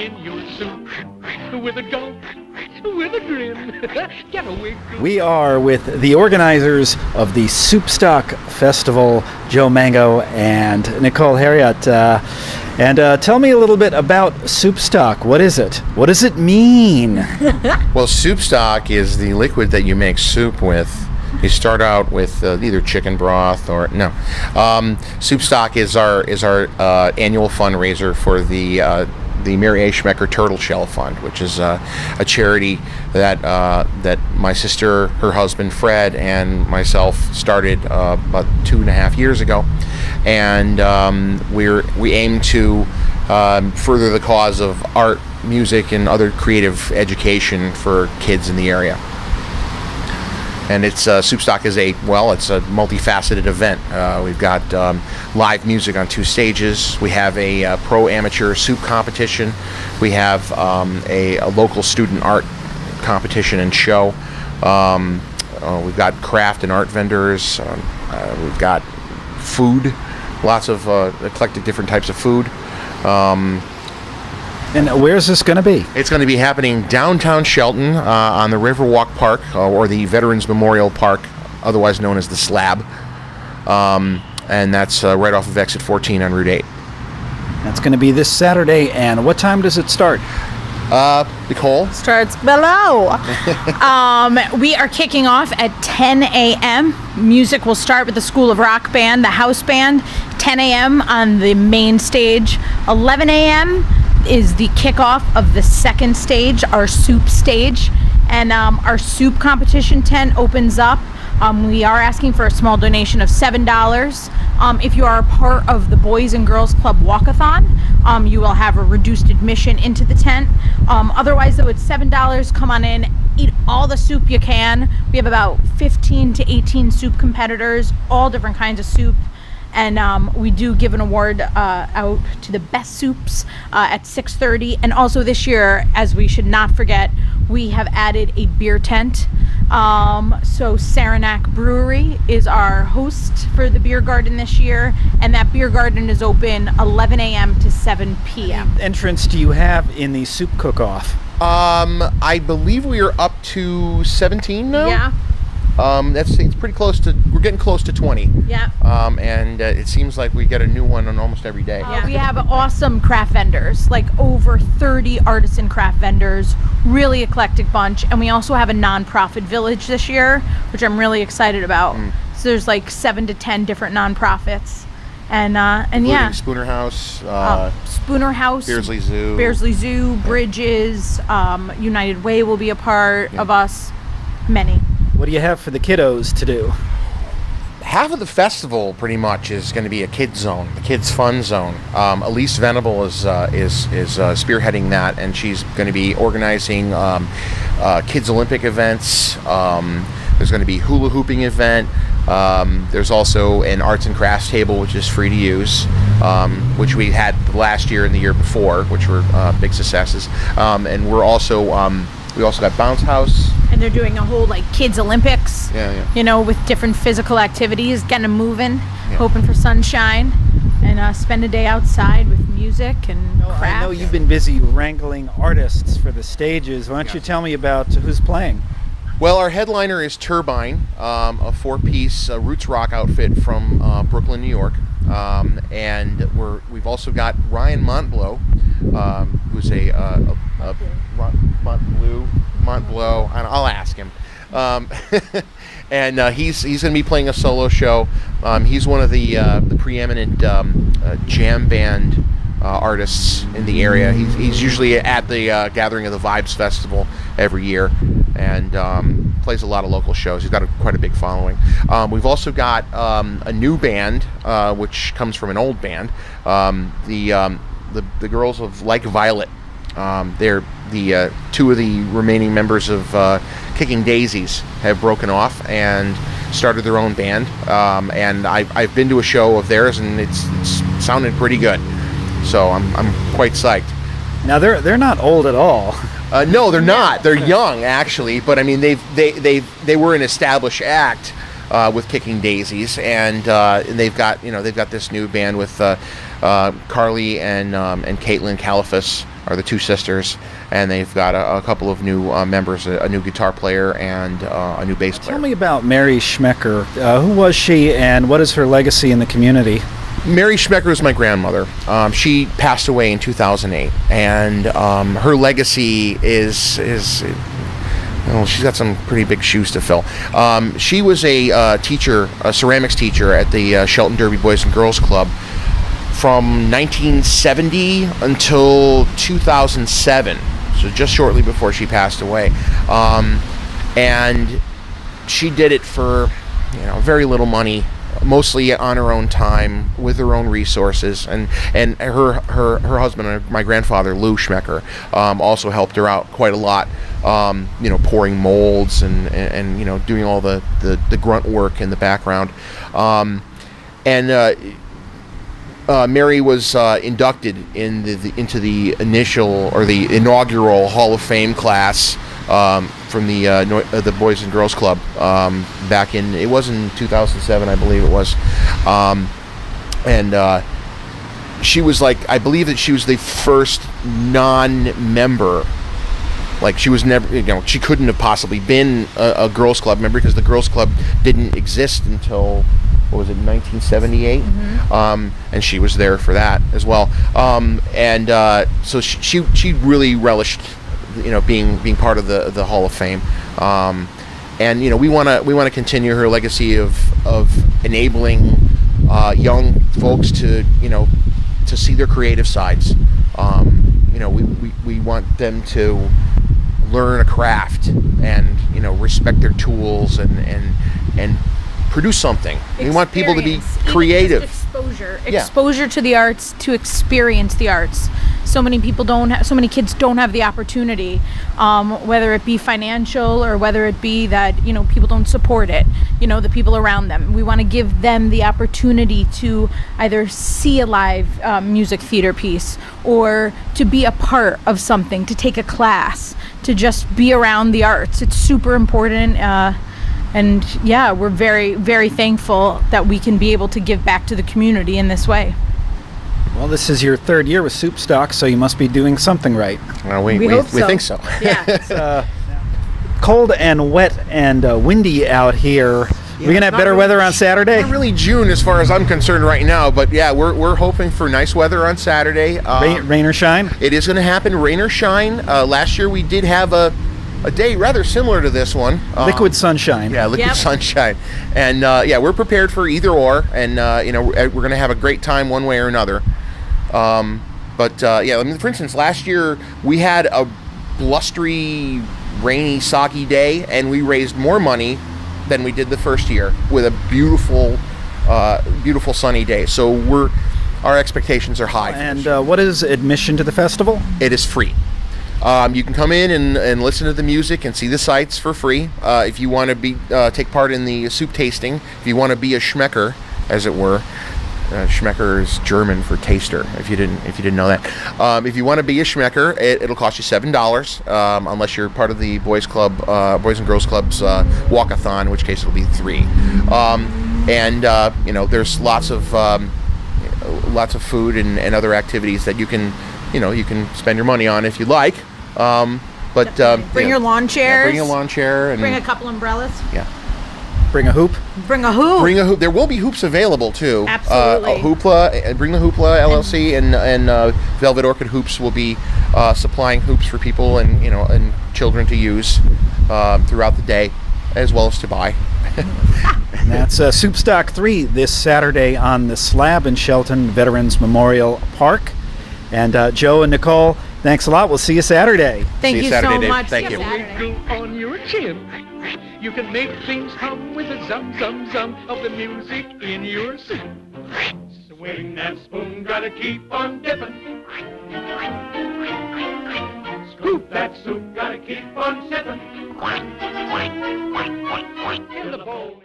in your soup with a gulp, with a grin. Get away from We are with the organizers of the Soupstock Festival, Joe Mango and Nicole Heriot. Tell me a little bit about Soupstock. What is it? What does it mean? Well, Soupstock is the liquid that you make soup with. You start out with either chicken broth or no. Soupstock is our annual fundraiser for the Mary A. Schmecker Turtle Shell Fund, which is a charity that my sister, her husband Fred, and myself started about 2.5 years ago, and we aim to further the cause of art, music, and other creative education for kids in the area. And it's Soupstock is it's a multifaceted event. We've got live music on 2 stages. We have a pro-amateur soup competition. We have a local student art competition and show. We've got craft and art vendors. We've got food, lots of eclectic different types of food. And where's this going to be? It's going to be happening downtown Shelton on the Riverwalk Park, or the Veterans Memorial Park, otherwise known as the Slab. And that's right off of exit 14 on Route 8. That's going to be this Saturday. And what time does it start? Nicole? Starts below. We are kicking off at 10 a.m. Music will start with the School of Rock Band, the house band, 10 a.m. on the main stage. 11 a.m. is the kickoff of the second stage, our soup stage, and our soup competition tent opens up. We are asking for a small donation of $7. If you are a part of the Boys and Girls Club Walkathon, you will have a reduced admission into the tent. Otherwise, though, it's $7. Come on in, eat all the soup you can. We have about 15 to 18 soup competitors, all different kinds of soup. And we do give an award out to the best soups at 6:30. And also this year, as we should not forget, we have added a beer tent. So Saranac Brewery is our host for the beer garden this year. And that beer garden is open 11 a.m. to 7 p.m. What entrance do you have in the soup cook-off? I believe we are up to 17 now. Yeah. It's pretty close to. We're getting close to 20. Yeah. And it seems like we get a new one on almost every day. We have awesome craft vendors, like over 30 artisan craft vendors, really eclectic bunch, and we also have a nonprofit village this year, which I'm really excited about. So there's like 7 to 10 different nonprofits, and yeah, Spooner House, Spooner House, Beardsley Zoo, Bridges, United Way will be a part of us. Many. What do you have for the kiddos to do? Half of the festival pretty much is going to be a kids zone, a kids fun zone. Elise Venable is spearheading that, and she's going to be organizing kids Olympic events. There's going to be hula hooping event. There's also an arts and crafts table, which is free to use, which we had last year and the year before, which were big successes. And we're also we also got Bounce House. And they're doing a whole like kids Olympics, yeah. With different physical activities, getting them moving, hoping for sunshine, and spend a day outside with music and craft. I know you've been busy wrangling artists for the stages. Why don't you tell me about who's playing? Well, our headliner is Turbine, a 4-piece roots rock outfit from Brooklyn, New York. And we've also got Ryan Montbleau, who's a Montbleau. I'll ask him. And he's going to be playing a solo show. He's one of the preeminent jam band artists in the area. He's usually at the Gathering of the Vibes Festival every year, and plays a lot of local shows. He's got quite a big following. We've also got a new band, which comes from an old band. The girls of Like Violet. They're the 2 of the remaining members of Kicking Daisies have broken off and started their own band. And I've been to a show of theirs, and it's sounded pretty good. So I'm quite psyched. Now they're not old at all. No, they're not. They're young, actually. But I mean, they were an established act with Kicking Daisies, and they've got this new band with Carly and Caitlin Califas are the two sisters, and they've got a couple of new members, a new guitar player and a new bass player. Tell me about Mary Schmecker. Who was she, and what is her legacy in the community? Mary Schmecker is my grandmother. She passed away in 2008, and her legacy is well, she's got some pretty big shoes to fill. She was a teacher, a ceramics teacher at the Shelton Derby Boys and Girls Club from 1970 until 2007, so just shortly before she passed away. And she did it for very little money, mostly on her own time, with her own resources, and her husband, my grandfather Lou Schmecker, also helped her out quite a lot, pouring molds and doing all the grunt work in the background. Mary was inducted into the initial or the inaugural Hall of Fame class from the Boys and Girls Club back in, it was in 2007, I believe it was, and she was I believe that she was the first non-member. She was never, she couldn't have possibly been a Girls Club member because the Girls Club didn't exist until, what was it, 1978? Mm-hmm. And she was there for that as well. So she really relished, being part of the Hall of Fame. We want to continue her legacy of enabling young folks to see their creative sides. We want them to learn a craft and respect their tools and produce something. We want people to be creative. Exposure to the arts, to experience the arts. So many kids don't have the opportunity, whether it be financial or whether it be that people don't support it, the people around them. We want to give them the opportunity to either see a live music theater piece, or to be a part of something, to take a class, to just be around the arts. It's super important. And yeah, we're very, very thankful that we can be able to give back to the community in this way. Well, this is your third year with Soupstock, so you must be doing something right. Well, we think so. Yeah. It's cold and wet and windy out here. We're going to have better weather on Saturday? Not really June as far as I'm concerned right now, but yeah, we're hoping for nice weather on Saturday. Rain or shine? It is going to happen, rain or shine. Last year we did have a day rather similar to this one. Liquid sunshine. Yeah, liquid sunshine. And we're prepared for either or, and we're going to have a great time one way or another. For instance, last year we had a blustery, rainy, soggy day, and we raised more money than we did the first year with a beautiful sunny day. So our expectations are high. And what is admission to the festival? It is free. You can come in and listen to the music and see the sights for free. If you want to take part in the soup tasting, if you want to be a Schmecker, as it were. Schmecker is German for taster, if you didn't know that. If you want to be a Schmecker, it'll cost you $7, unless you're part of the Boys and Girls Club's walkathon, in which case it'll be $3. There's lots of food and other activities that you can spend your money on if you like. Bring your lawn chairs. Bring a lawn chair and bring a couple umbrellas. Yeah. Bring a hoop. Bring a hoop. There will be hoops available too. Absolutely. Bring the Hoopla LLC and Velvet Orchid Hoops will be supplying hoops for people and children to use throughout the day, as well as to buy. And that's Soupstock III this Saturday on the Slab in Shelton Veterans Memorial Park. And Joe and Nicole, thanks a lot. We'll see you Saturday. Thank you Saturday, so Dave. much. Thank you. Wiggle on your chin. You can make things hum with a zum zum zum of the music in your soup. Swing that spoon, gotta keep on dipping. Scoop that soup, gotta keep on sipping. In the bowl.